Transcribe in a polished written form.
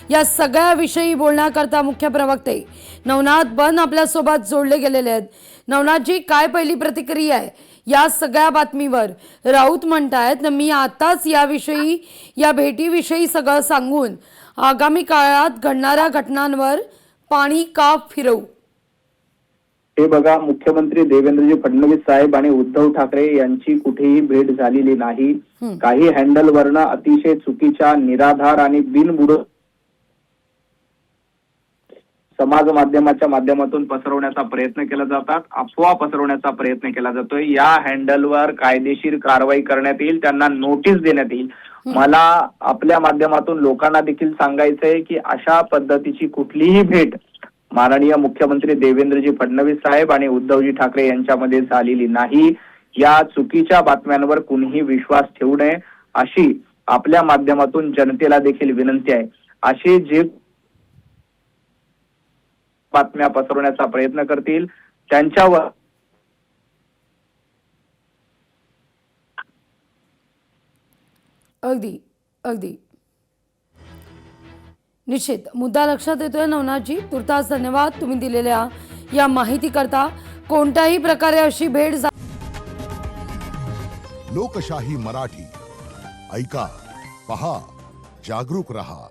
या सगळ्याविषयी बोलण्याकरता मुख्य प्रवक्ते नवनाथ बन आपल्यासोबत जोडले गेलेले आहेत। नवनाथजी, काय पहिली प्रतिक्रिया आहे या सगळ्या बातमीवर? राऊत म्हणतायत मी आताच याविषयी, या भेटीविषयी सगळं सांगून आगामी काळात घडणाऱ्या घटनांवर पाणी का फिरवू? हे बघा, मुख्यमंत्री देवेंद्रजी फडणवीस साहेब आणि उद्धव ठाकरे यांची कुठेही भेट झालेली नाही। काही हँडलवरनं अतिशय चुकीच्या, निराधार आणि बिनबुड समाज माध्यमाच्या माध्यमातून पसरवण्याचा प्रयत्न केला जातात, अफवा पसरवण्याचा प्रयत्न केला जातोय। या हँडलवर कायदेशीर कारवाई करण्यात येईल, त्यांना नोटीस देण्यात येईल। मला आपल्या माध्यमातून लोकांना देखील सांगायचंय की अशा पद्धतीची कुठलीही भेट माननीय मुख्यमंत्री देवेंद्रजी फडणवीस साहेब आणि उद्धवजी ठाकरे यांच्यामध्ये झालेली नाही। या चुकीच्या बातम्यांवर कुणीही विश्वास ठेवू नये अशी आपल्या माध्यमातून जनतेला देखील विनंती आहे। असे जे बातम्या पसरवण्याचा प्रयत्न करतील त्यांच्यावर अगदी अगदी निश्चित मुद्दा लक्षात येतोय नवनाथजी। तुर्तास धन्यवाद तुम्ही दिलेल्या या माहिती करता। कोणत्याही प्रकारे अशी भेट लोकशाही मराठी ऐका, पहा, जागरूक रहा।